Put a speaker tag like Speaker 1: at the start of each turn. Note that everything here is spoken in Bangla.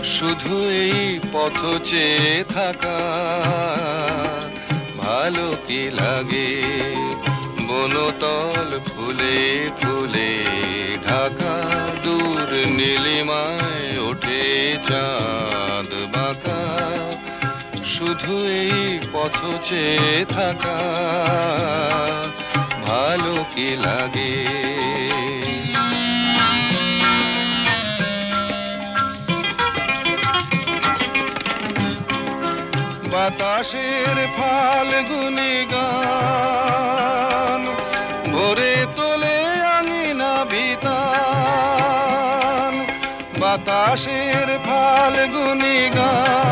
Speaker 1: শুধু এই পথ চেয়ে থাকা ভালো কি লাগে। বনতল ফুলে ফুলে ঢাকা, দূর নীলিমায় ওঠে চাঁদ বাঁকা। শুধু এই পথ চেয়ে থাকা ভালো কি লাগে। বাতাসের ফাল্গুনি গান ভরে তোলে আঙিনা বিতান। বাতাসের ফাল্গুনি গান